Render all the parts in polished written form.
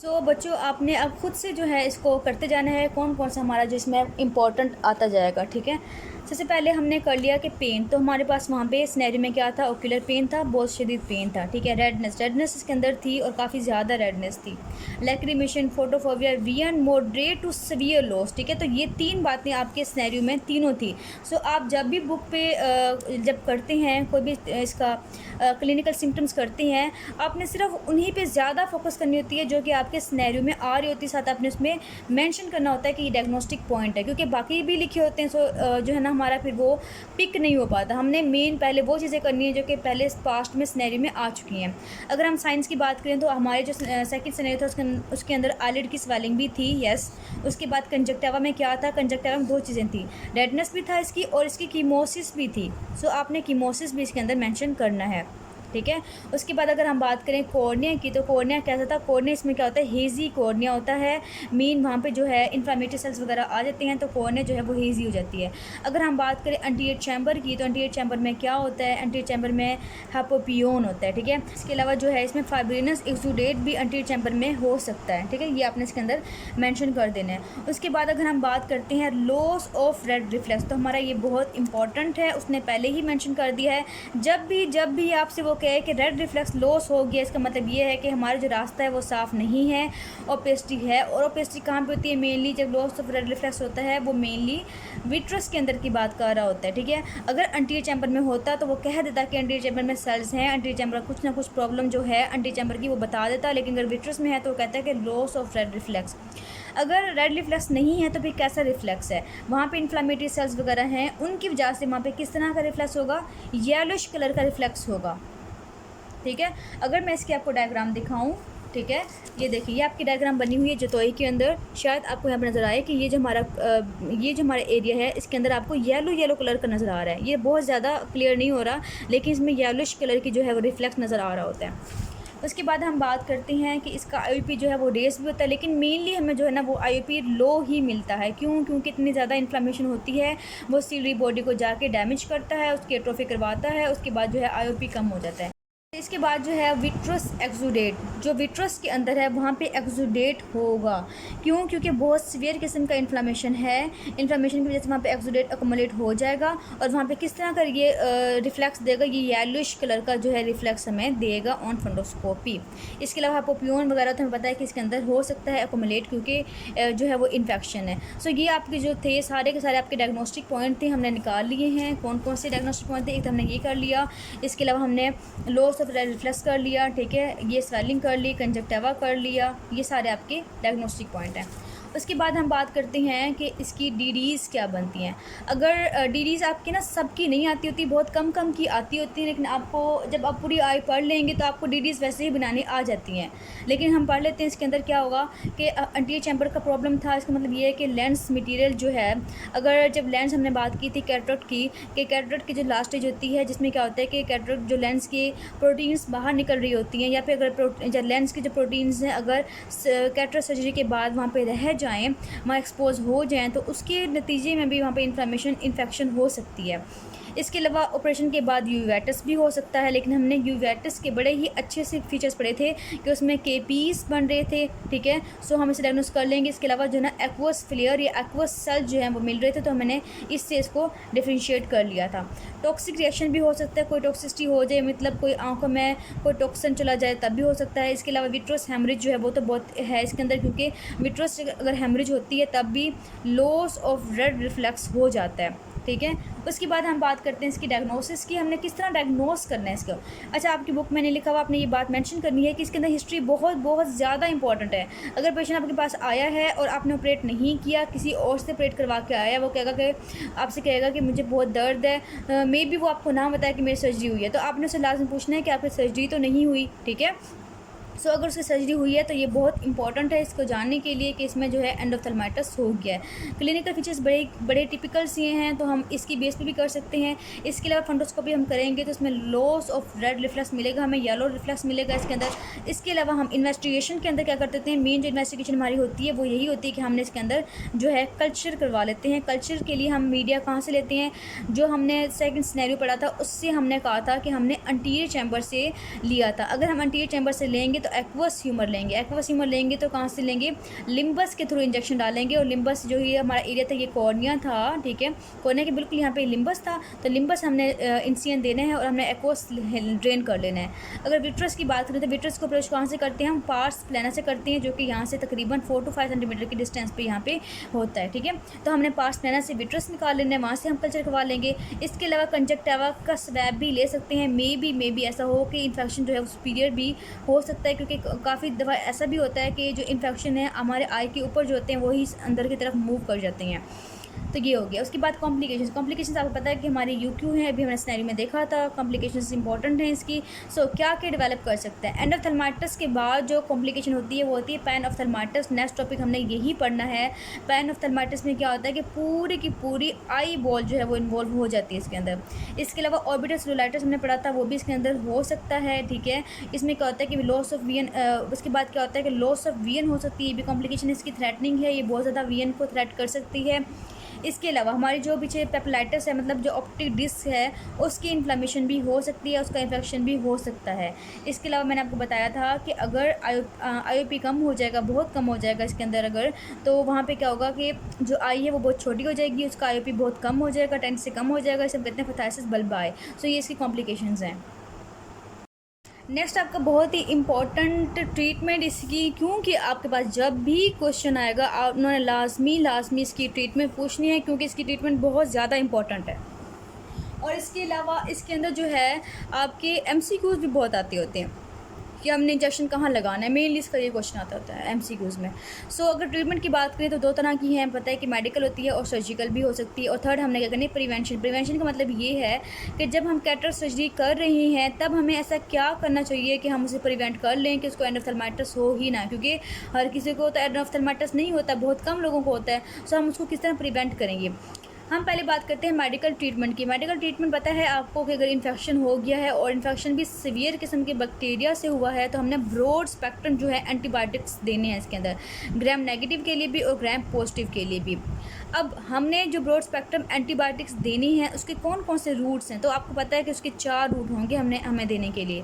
बच्चों आपने अब खुद से जो है इसको करते जाना है, कौन कौन सा हमारा जो इसमें इम्पोर्टेंट आता जाएगा। ठीक है, सबसे पहले हमने कर लिया कि पेन, तो हमारे पास वहाँ पे सिनेरियो में क्या था, ओक्यूलर पेन था, बहुत शदीद पेन था। ठीक है, रेडनेस इसके अंदर थी और काफ़ी ज़्यादा रेडनेस थी। Lacrimation, photophobia, vision moderate to severe loss. ठीक है, तो ये तीन बातें आपके सिनेरियो में तीनों थी। आप जब भी बुक पे जब करते हैं कोई भी इसका क्लिनिकल सिम्टम्स करते हैं, आपने सिर्फ उन्हीं पे ज़्यादा फोकस करनी होती है जो कि आपके सिनेरियो में आ रही होती है। साथ आपने उसमें मेंशन करना होता है कि ये डायग्नोस्टिक पॉइंट है, क्योंकि बाकी भी लिखे होते हैं। जो है ना हमारा फिर वो पिक नहीं हो पाता। हमने मेन पहले वो चीज़ें करनी है जो कि पहले पास्ट में सिनेरियो में आ चुकी हैं। अगर हम साइंस की बात करें तो हमारे जो सेकंड सिनेरियो था उसके अंदर आईलिड की स्वेलिंग भी थी, यस। उसके बाद कंजक्टिवा में क्या था, कंजक्टिवा में दो चीज़ें थी, रेडनेस भी था इसकी और इसकी कीमोसिस भी थी। आपने कीमोसिस भी इसके अंदर मेंशन करना है। ठीक है, उसके बाद अगर हम बात करें कॉर्निया की, तो कॉर्निया कैसा था, कॉर्निया इसमें क्या होता है, हेजी कॉर्निया होता है। मीन वहाँ पे जो है इन्फ्लामेटरी सेल्स वगैरह आ जाते हैं तो कॉर्निया जो है वो हेजी हो जाती है। अगर हम बात करें एंटीरियर चैम्बर की, तो एंटीरियर चैम्बर में क्या होता है, एंटीरियर चैम्बर में हाइपोपियोन होता है। ठीक है, इसके अलावा जो है इसमें फाइब्रिनस एक्सुडेट भी एंटीरियर चैम्बर में हो सकता है। ठीक है, ये आपने इसके अंदर मैंशन कर देना है। उसके बाद अगर हम बात करते हैं लॉस ऑफ रेड रिफ्लेक्स, तो हमारा ये बहुत इंपॉर्टेंट है, उसने पहले ही मैंशन कर दिया है। जब भी आपसे वो कहे कि रेड रिफ्लेक्स लॉस हो गया, इसका मतलब ये है कि हमारा जो रास्ता है वो साफ़ नहीं है, ओपेसिटी है। और ओपेसिटी कहाँ पे होती है, मेनली जब लॉस ऑफ रेड रिफ्लेक्स होता है वो मेनली विट्रस के अंदर की बात कर रहा होता है। ठीक है, अगर एंटीरियर चैम्बर में होता तो वो कह देता कि एंटीरियर चैम्बर में सेल्स हैं, एंटीरियर चैम्बर कुछ ना कुछ प्रॉब्लम जो है एंटीरियर चैम्बर की वो बता देता। लेकिन अगर विट्रस में है तो वो कहता है कि लॉस ऑफ रेड रिफ्लेक्स। अगर रेड रिफ्लेक्स नहीं है तो फिर कैसा रिफ्लेक्स है, वहाँ पे इन्फ्लामेटरी सेल्स वगैरह हैं, उनकी वजह से वहाँ पे किस तरह का रिफ्लेक्स होगा, येलोइश कलर का रिफ्लेक्स होगा। ठीक है, अगर मैं इसकी आपको डायग्राम दिखाऊं, ठीक है, ये देखिए, ये आपकी डायग्राम बनी हुई है जतोई के अंदर। शायद आपको यहाँ पर नज़र आए कि ये जो हमारा एरिया है इसके अंदर आपको येलो कलर का नज़र आ रहा है। ये बहुत ज़्यादा क्लियर नहीं हो रहा, लेकिन इसमें येलोइश कलर की जो है वो रिफ्लेक्स नज़र आ रहा होता है। उसके बाद हम बात करते हैं कि इसका आईओपी जो है वो रेस भी होता है, लेकिन मेनली हमें जो है ना वो आईओपी लो ही मिलता है। क्योंकि इतनी ज़्यादा इन्फ्लामेशन होती है, वो सीलरी बॉडी को जाके डैमेज करता है, उसकी एट्रोफी करवाता है, उसके बाद जो है आईओपी कम हो जाता है। इसके बाद जो है विट्रस एक्सुडेट, जो विट्रस के अंदर है वहाँ पे एक्सुडेट होगा। क्योंकि बहुत सीवियर किस्म का इन्फ्लामेशन है, इन्फ्लामेशन की वजह से वहाँ पे एक्सुडेट अकोमोलेट हो जाएगा और वहाँ पे किस तरह का ये रिफ्लेक्स देगा, ये येलोइश कलर का जो है रिफ्लेक्स हमें देगा ऑन फंडोस्कोपी। इसके अलावा पोपियोन वगैरह तो हमें पता है कि इसके अंदर हो सकता है अकोमोलेट, क्योंकि जो है वो इन्फेक्शन है। ये आपके जो थे सारे के सारे आपके डायग्नोस्टिक पॉइंट थे, हमने निकाल लिए हैं। कौन कौन से डायग्नोस्टिक पॉइंट थे, एक तो हमने ये कर लिया, इसके अलावा हमने लॉस ऑफ रेड रिफ्लेक्स कर लिया। ठीक है, ये स्वेलिंग कर ली, कंजक्टिवा कर लिया, ये सारे आपके डायग्नोस्टिक पॉइंट हैं। उसके बाद हम बात करते हैं कि इसकी डीडीज़ क्या बनती हैं। अगर डीडीज़ आपकी ना सबकी नहीं आती होती, बहुत कम की आती होती है, लेकिन आपको जब आप पूरी आई पढ़ लेंगे तो आपको डीडीज़ वैसे ही बनानी आ जाती हैं। लेकिन हम पढ़ लेते हैं इसके अंदर क्या होगा कि एंटीरियर चैम्बर का प्रॉब्लम था। इसका मतलब ये है कि लेंस मटेरियल जो है, अगर जब लेंस हमने बात की थी कैटरेक्ट की, कि कैटरेक्ट की जो लास्ट स्टेज होती है जिसमें क्या होता है कि कैटरेक्ट जो लेंस की प्रोटीन्स बाहर निकल रही होती हैं, या फिर अगर लेंस की जो प्रोटीन्स हैं अगर कैटरेक्ट सर्जरी के बाद वहाँ पे रह जाएँ, वहाँ एक्सपोज हो जाएँ, तो उसके नतीजे में भी वहाँ पे इन्फेक्शन हो सकती है। इसके अलावा ऑपरेशन के बाद यूवेटिस भी हो सकता है, लेकिन हमने यूवेटिस के बड़े ही अच्छे से फीचर्स पढ़े थे कि उसमें केपीस बन रहे थे। ठीक है, हम इसे डायग्नोस कर लेंगे। इसके अलावा जो है ना एक्वस फ्लेयर या एक्वस सेल जो है वो मिल रहे थे, तो मैंने इससे इसको डिफ्रेंशिएट कर लिया था। टॉक्सिक रिएक्शन भी हो सकता है, कोई टॉक्सिसिटी हो जाए, मतलब कोई आंखों में कोई टॉक्सिन चला जाए तब भी हो सकता है। इसके अलावा विट्रस हेमरेज जो है वो तो बहुत है इसके अंदर, क्योंकि विट्रस अगर हेमरेज होती है तब भी लॉस ऑफ रेड रिफ्लेक्स हो जाता है। ठीक है, उसके बाद हम बात करते हैं इसकी डायग्नोसिस की, हमने किस तरह डायग्नोस करना है इसको। अच्छा, आपकी बुक में नहीं लिखा हुआ, आपने ये बात मेंशन करनी है कि इसके अंदर हिस्ट्री बहुत ज़्यादा इंपॉर्टेंट है। अगर पेशेंट आपके पास आया है और आपने ऑपरेट नहीं किया, किसी और से ऑपरेट करवा के आया, वो कहेगा कि आपसे कहेगा कि मुझे बहुत दर्द है, मे बी वो आपको ना बताया कि मेरी सर्जरी हुई है, तो आपने उससे लाजम पूछना है कि आपकी सर्जरी तो नहीं हुई। ठीक है, अगर उसकी सर्जरी हुई है तो ये बहुत इंपॉर्टेंट है इसको जानने के लिए कि इसमें जो है एंडोथेल्माइटिस हो गया है। क्लिनिकल फीचर्स बड़े टिपिकल से हैं, तो हम इसकी बेस पे भी कर सकते हैं। इसके अलावा फंडोस्कोपी हम करेंगे तो इसमें लॉस ऑफ रेड रिफ्लेक्स मिलेगा, हमें येलो रिफ्लेक्स मिलेगा इसके अंदर। इसके अलावा हम इन्वेस्टिगेशन के अंदर क्या करते हैं, मेन जो इन्वेस्टिगेशन हमारी होती है वो यही होती है कि हमने इसके अंदर जो है कल्चर करवा लेते हैं। कल्चर के लिए हम मीडिया कहाँ से लेते हैं, जो हमने सेकंड सिनेरियो पढ़ा था उससे हमने कहा था कि हमने एंटीरियर चैम्बर से लिया था। अगर हम एंटीरियर चैम्बर से लेंगे तो एक्वस ह्यूमर लेंगे। एक्वस ह्यूमर लेंगे तो कहाँ से लेंगे, लिम्बस के थ्रू इंजेक्शन डालेंगे। और लिम्बस जो ये हमारा एरिया था, ये कॉर्निया था, ठीक है, कॉर्निया के बिल्कुल यहाँ पे लिम्बस था, तो लिम्बस हमने इंसियन देना है और हमने एक्वस ड्रेन कर लेना है। अगर विट्रस की बात करें तो विट्रस को अप्रोच कहाँ से करते हैं, हम पार्स प्लाना से करते हैं, जो कि यहाँ से तकरीबन 4 to 5 सेंटीमीटर की डिस्टेंस पे यहाँ पे होता है, ठीक है। तो हमने पार्स प्लाना से विट्रस निकाल लेना है, वहाँ से हम कल्चर करवा लेंगे। इसके अलावा कंजक्टिवा का स्वैब भी ले सकते हैं। मे बी ऐसा हो कि इन्फेक्शन जो है उस पीरियड भी हो सकता है, क्योंकि काफ़ी दफ़ा ऐसा भी होता है कि जो इन्फेक्शन है हमारे आई के ऊपर जो होते हैं वही अंदर की तरफ मूव कर जाते हैं। तो ये हो गया। उसके बाद कॉम्प्लिकेशंस आपको पता है कि हमारी यूक्यू है, अभी हमने स्नैरी में देखा था, कॉम्प्लिकेशंस इंपॉर्टेंट हैं इसकी। क्या डेवलप कर सकते हैं। एंडोथेल्माइटिस के बाद जो कॉम्प्लिकेशन होती है वो होती है पैनऑफ्थेल्माइटिस। नेक्स्ट टॉपिक हमने यही पढ़ना है। पैनऑफ्थेल्माइटिस में क्या होता है कि पूरी की पूरी आई बॉल जो है वो इन्वॉल्व हो जाती है इसके अंदर। इसके अलावा ऑर्बिटल सेलुलाइटिस हमने पढ़ा था, वो भी इसके अंदर हो सकता है, ठीक है। इसमें क्या होता है कि लॉस ऑफ वीएन, उसके बाद क्या होता है कि लॉस ऑफ वीएन हो सकती है, ये भी कॉम्प्लिकेशन इसकी थ्रेटनिंग है, ये बहुत ज़्यादा वीएन को थ्रेट कर सकती है। इसके अलावा हमारी जो पीछे पेपलाइटिस है, मतलब जो ऑप्टिक डिस्क है, उसकी इन्फ्लेमेशन भी हो सकती है, उसका इन्फेक्शन भी हो सकता है। इसके अलावा मैंने आपको बताया था कि अगर आईओपी कम हो जाएगा, बहुत कम हो जाएगा इसके अंदर अगर, तो वहाँ पे क्या होगा कि जो आई है वो बहुत छोटी हो जाएगी, उसका आईओपी बहुत कम हो जाएगा, 10 से कम हो जाएगा। इसे हम कहते हैं फथाइसिस बल्बाई। सो ये इसकी कॉम्प्लिकेशंस हैं। नेक्स्ट आपका बहुत ही इम्पॉर्टेंट ट्रीटमेंट इसकी, क्योंकि आपके पास जब भी क्वेश्चन आएगा आप उन्होंने लाजमी इसकी ट्रीटमेंट पूछनी है, क्योंकि इसकी ट्रीटमेंट बहुत ज़्यादा इम्पॉर्टेंट है। और इसके अलावा इसके अंदर जो है आपके एमसीक्यूज़ भी बहुत आते होते हैं कि हमने इंजेक्शन कहाँ लगाना है, मेनली इसका ये क्वेश्चन आता होता है एमसीक्यूज़ में। सो अगर ट्रीटमेंट की बात करें तो 2 तरह की हैं, पता है कि मेडिकल होती है और सर्जिकल भी हो सकती है। और थर्ड हमने क्या करनी है, प्रिवेंशन का मतलब ये है कि जब हम कैटरेक्ट सर्जरी कर रहे हैं तब हमें ऐसा क्या करना चाहिए कि हम उसे प्रिवेंट कर लें कि उसको एंडोथेल्माइटिस हो ही ना, क्योंकि हर किसी को तो एंडोथेल्माइटिस नहीं होता, बहुत कम लोगों को होता है। सो हम उसको किस तरह प्रिवेंट करेंगे। हम पहले बात करते हैं मेडिकल ट्रीटमेंट की। मेडिकल ट्रीटमेंट पता है आपको कि अगर इन्फेक्शन हो गया है और इन्फेक्शन भी सीवियर किस्म के बैक्टीरिया से हुआ है, तो हमने ब्रॉड स्पेक्ट्रम जो है एंटीबायोटिक्स देने हैं इसके अंदर, ग्राम नेगेटिव के लिए भी और ग्राम पॉजिटिव के लिए भी। अब हमने जो ब्रॉड स्पेक्ट्रम एंटीबायोटिक्स देनी है उसके कौन कौन से रूट्स हैं, तो आपको पता है कि उसके 4 रूट होंगे हमें देने के लिए।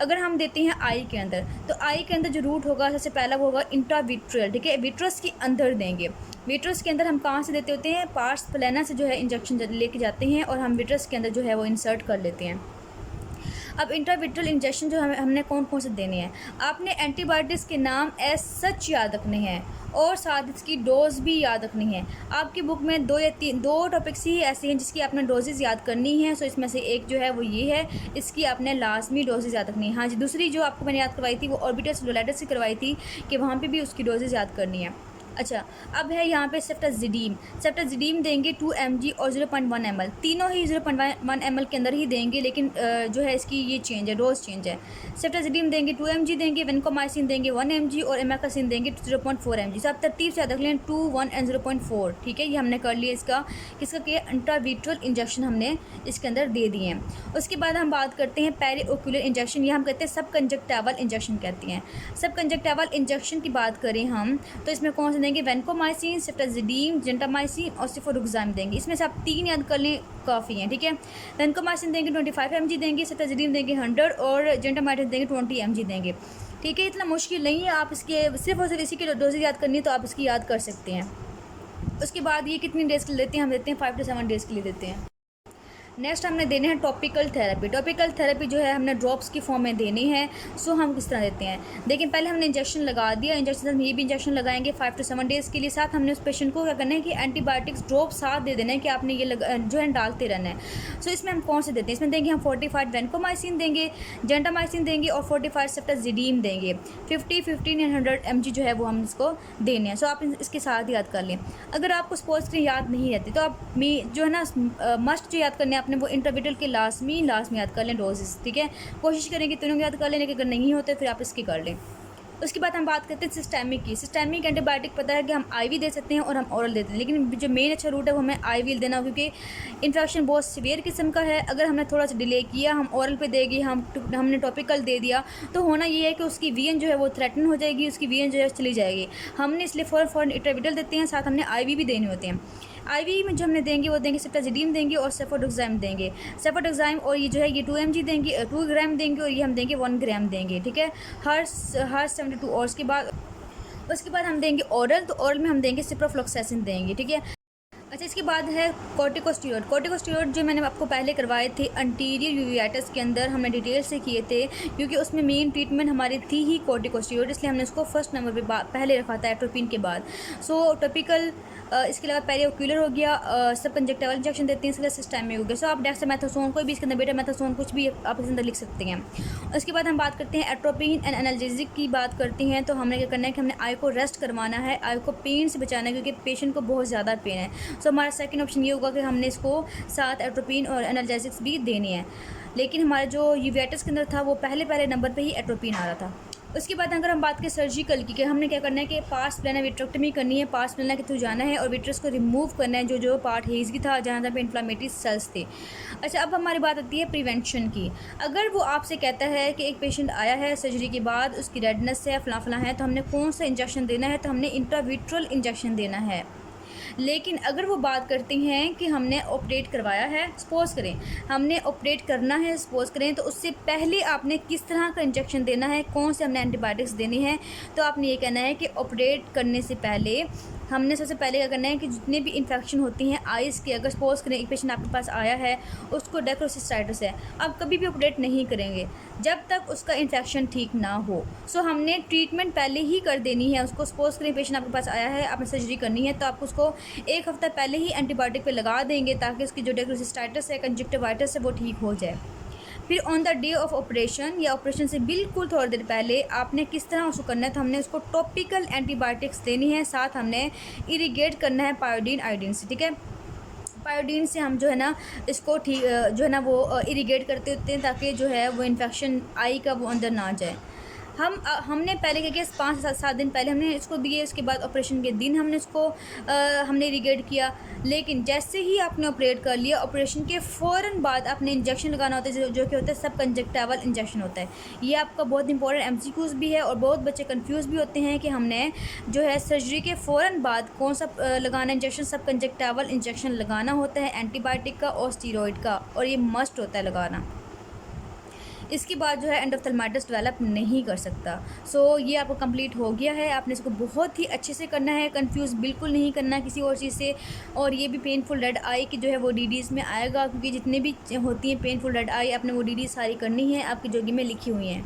अगर हम देते हैं आई के अंदर, तो आई के अंदर जो रूट होगा सबसे पहला वो होगा इंट्राविट्रियल, ठीक है, विट्रस के अंदर देंगे। विट्रस के अंदर हम कहाँ से देते होते हैं, पार्स प्लाना से जो है इंजेक्शन लेके जाते हैं और हम विट्रस के अंदर जो है वो इंसर्ट कर लेते हैं। अब इंट्राविट्रल इंजेक्शन जो हमने कौन कौन से देने हैं, आपने एंटीबायोटिक्स के नाम एज सच याद रखने हैं और साथ इसकी डोज भी याद रखनी है। आपकी बुक में 2 या 2 टॉपिक्स ही ऐसे हैं जिसकी आपने डोजेज़ याद करनी है। सो इसमें से एक जो है वो ये है, इसकी आपने लाजमी डोजेज़ याद रखनी है। हाँ जी, दूसरी जो आपको मैंने याद करवाई थी वो ऑर्बिटल सेलुलाइटिस से करवाई थी कि वहाँ पे भी उसकी डोजेज़ याद करनी है। अच्छा, अब है यहाँ पे सेफ्टाजिडीम देंगे 2 mg और 0.1 ml, तीनों ही 0.1 ml के अंदर ही देंगे, लेकिन जो है इसकी ये चेंज है, डोज चेंज है। सेफ्टाजिडीम देंगे 2 mg देंगे, वेनकोमाइसिन देंगे 1 mg और एमेकासिन देंगे 0.4 mg। सब तरतीब से याद रख लें, 2, 1 एंड 0.4, ठीक है। ये हमने कर लिया इसका कि इंट्राविट्रल इंजेक्शन हमने इसके अंदर दे दिए हैं। उसके बाद हम बात करते हैं पेरीओक्यूलर इंजेक्शन, ये हम कहते हैं सब कंजक्टिवल इंजेक्शन कहते हैं। सब कंजक्टिवल इंजेक्शन की बात करें हम तो इसमें कौन से देंगे, वेनकोमाइसिन, सेफ्टाजिडीम, जेंटामाइसिन और सिफोरुक्साइम देंगे। इसमें से आप 3 याद कर लें काफ़ी हैं, ठीक है। वेनकोमाइसिन देंगे 25 mg देंगे, सेफ्टाजिडीम देंगे 100 और जेंटामाइसिन देंगे 20 mg देंगे, ठीक है। इतना मुश्किल नहीं है, आप इसके सिर्फ और सिर्फ इसी की डोजेज याद करनी है तो आप इसकी याद कर सकते हैं। उसके बाद ये कितनी डेज़ के लिए देते हैं, हम देते हैं 5 to 7 डेज़ के लिए देते हैं। नेक्स्ट हमने देने हैं टॉपिकल थेरेपी जो है हमने ड्रॉप्स की फॉर्म में देनी है। सो हम किस तरह देते हैं, देखिए पहले हमने इंजेक्शन लगा दिया, इंजेक्शन हम ये भी इंजेक्शन लगाएंगे 5 to 7 डेज़ के लिए। साथ हमने उस पेशेंट को क्या करना है कि एंटीबायोटिक्स ड्रॉप साथ दे देना है कि आपने ये जो है डालते रहना है। सो इसमें हम कौन से देते हैं, इसमें देंगे हम 45 वेनकोमाइसिन देंगे, जेंटामाइसिन देंगे और 45 सेफ्टाजिडीम देंगे। 50, 15 एंड 100 mg जो है वो हम इसको देने हैं। सो आप इसके साथ याद कर लें। अगर आपको सपोज करें याद नहीं रहती तो आप जो है ना मस्ट जो याद करने आपने वो इंट्राविट्रल के लाजमी याद कर लें डोजेस, ठीक है। कोशिश करें कि तीनों याद कर लें, लेकिन अगर नहीं होते फिर आप इसकी कर लें। उसके बाद हम बात करते हैं सिस्टेमिक की। सिस्टेमिक एंटीबायोटिक पता है कि हम आईवी दे सकते हैं और हम ओरल देते हैं, लेकिन जो मेन अच्छा रूट है वो हमें आईवी देना, क्योंकि इन्फेक्शन बहुत सीवियर किस्म का है। अगर हमने थोड़ा सा डिले किया, हम ओरल पे देगी, हमने टॉपिकल दे दिया, तो होना ये है कि उसकी वीएन जो है वो थ्रेटन हो जाएगी, उसकी वीएन जो है चली जाएगी। हमने इसलिए फ़ौरन इंटरविटल देते हैं, साथ हमने आईवी भी देने होते हैं। आईवी में जो हमने देंगे वो देंगे सिप्टाजिडीन देंगे और सेफोडोक्साइम देंगे। सेफोडोक्साइम और ये जो है ये 2 mg देंगे, 2 ग्राम देंगे, और ये हम देंगे 1 ग्राम देंगे, ठीक है, हर 72 आवर्स के बाद। उसके बाद हम देंगे ओरल, तो ओरल में हम देंगे सिप्रोफ्लोक्सासिन देंगे, ठीक है। अच्छा, इसके बाद है कॉर्टिकोस्टेरॉइड। कॉर्टिकोस्टेरॉइड जो मैंने आपको पहले करवाए थे एंटीरियर यूवेटाइटिस के अंदर, हमने डिटेल से किए थे, क्योंकि उसमें मेन ट्रीटमेंट हमारी थी ही कॉर्टिकोस्टेरॉइड, इसलिए हमने उसको फर्स्ट नंबर पे पहले रखा था एट्रोपिन के बाद। सो टॉपिकल, इसके अलावा पेरिओक्यूलर हो गया, सब कंजक्टिवल इंजेक्शन देते हैं, इसके अलावा सिस्टेमिक हो गया। सो आप डेक्सामेथासोन कोई भी इसके अंदर बेटामेथासोन कुछ भी आप इसके अंदर लिख सकते हैं। उसके बाद हम बात करते हैं एट्रोपिन एंड एनाल्जेसिक की बात करते हैं, तो हमने क्या करना है कि हमने आई को रेस्ट करवाना है, आई को पेन से बचाना है, क्योंकि पेशेंट को बहुत ज़्यादा पेन है। सो हमारा सेकंड ऑप्शन ये होगा कि हमने इसको साथ एट्रोपिन और एनाल्जेसिक्स भी देनी है, लेकिन हमारा जो यूवेटाइटिस के अंदर था वो पहले नंबर पे ही एट्रोपिन आ रहा था। उसके बाद अगर हम बात करें सर्जिकल की, कि हमने क्या करना है कि पास प्लाना विट्रेक्टमी करनी है, पास प्लाना के थ्रू जाना है और विट्रस को रिमूव करना है, जो पार्ट हेज़ी था, जहाँ पे इन्फ्लामेटरी सेल्स थे। अच्छा, अब हमारी बात आती है प्रिवेंशन की। अगर वो आपसे कहता है कि एक पेशेंट आया है सर्जरी के बाद, उसकी रेडनेस है, फलां है, तो हमने कौन सा इंजेक्शन देना है, तो हमने इंट्राविट्रल इंजेक्शन देना है। लेकिन अगर वो बात करती हैं कि हमने ऑपरेट करवाया है, सपोज़ करें हमने ऑपरेट करना है, सपोज़ करें, तो उससे पहले आपने किस तरह का इंजेक्शन देना है, कौन से हमने एंटीबायोटिक्स देनी है, तो आपने ये कहना है कि ऑपरेट करने से पहले हमने सबसे पहले क्या करना है कि जितने भी इन्फेक्शन होती हैं आइज़ की, अगर सपोज़ करें एक पेशेंट आपके पास आया है, उसको डेक्रोसिस्टाइटिस है, आप कभी भी ऑपरेट नहीं करेंगे जब तक उसका इन्फेक्शन ठीक ना हो। सो हमने ट्रीटमेंट पहले ही कर देनी है उसको। सपोज़ करें पेशेंट आपके पास आया है, आपने सर्जरी करनी है, तो आप उसको 1 हफ़्ता पहले ही एंटीबायोटिक पे लगा देंगे, ताकि उसकी जो डेक्रोसिस्टाइटिस है, कंजक्टिवाइटिस है, वो ठीक हो जाए। फिर on the day of operation या ऑपरेशन से बिल्कुल थोड़ी देर पहले आपने किस तरह उसको करना है, तो हमने उसको टॉपिकल एंटीबायोटिक्स देनी है, साथ हमने इरीगेट करना है पायोडीन आयोडीन से, ठीक है। पायोडीन से हम जो है ना इसको ठीक जो है ना वो इरीगेट करते होते हैं, ताकि जो है वो इन्फेक्शन आई का वो अंदर ना जाए। हमने पहले क्या किया, 5 से 7 दिन पहले हमने इसको दिए, उसके बाद ऑपरेशन के दिन हमने इसको हमने इरीगेट किया। लेकिन जैसे ही आपने ऑपरेट कर लिया, ऑपरेशन के फ़ौरन बाद आपने इंजेक्शन लगाना होता है, जो कि होता है सब कंजक्टिवल इंजेक्शन होता है। ये आपका बहुत इंपॉर्टेंट एमसीक्यूज़ भी है, और बहुत बच्चे कंफ्यूज भी होते हैं कि हमने जो है सर्जरी के फ़ौरन बाद कौन सा लगाना इंजेक्शन। सब कंजक्टिवल इंजेक्शन लगाना होता है, एंटीबायोटिक का और स्टीरॉयड का, और ये मस्ट होता है लगाना। इसके बाद जो है एंडोथेल्माइटिस डेवलप नहीं कर सकता। सो ये आपको कंप्लीट हो गया है। आपने इसको बहुत ही अच्छे से करना है, कंफ्यूज बिल्कुल नहीं करना किसी और चीज़ से। और ये भी पेनफुल रेड आई की जो है वो डीडीज़ में आएगा, क्योंकि जितने भी होती हैं पेनफुल रेड आई, आपने वो डीडी सारी करनी है, आपकी जोगी में लिखी हुई हैं।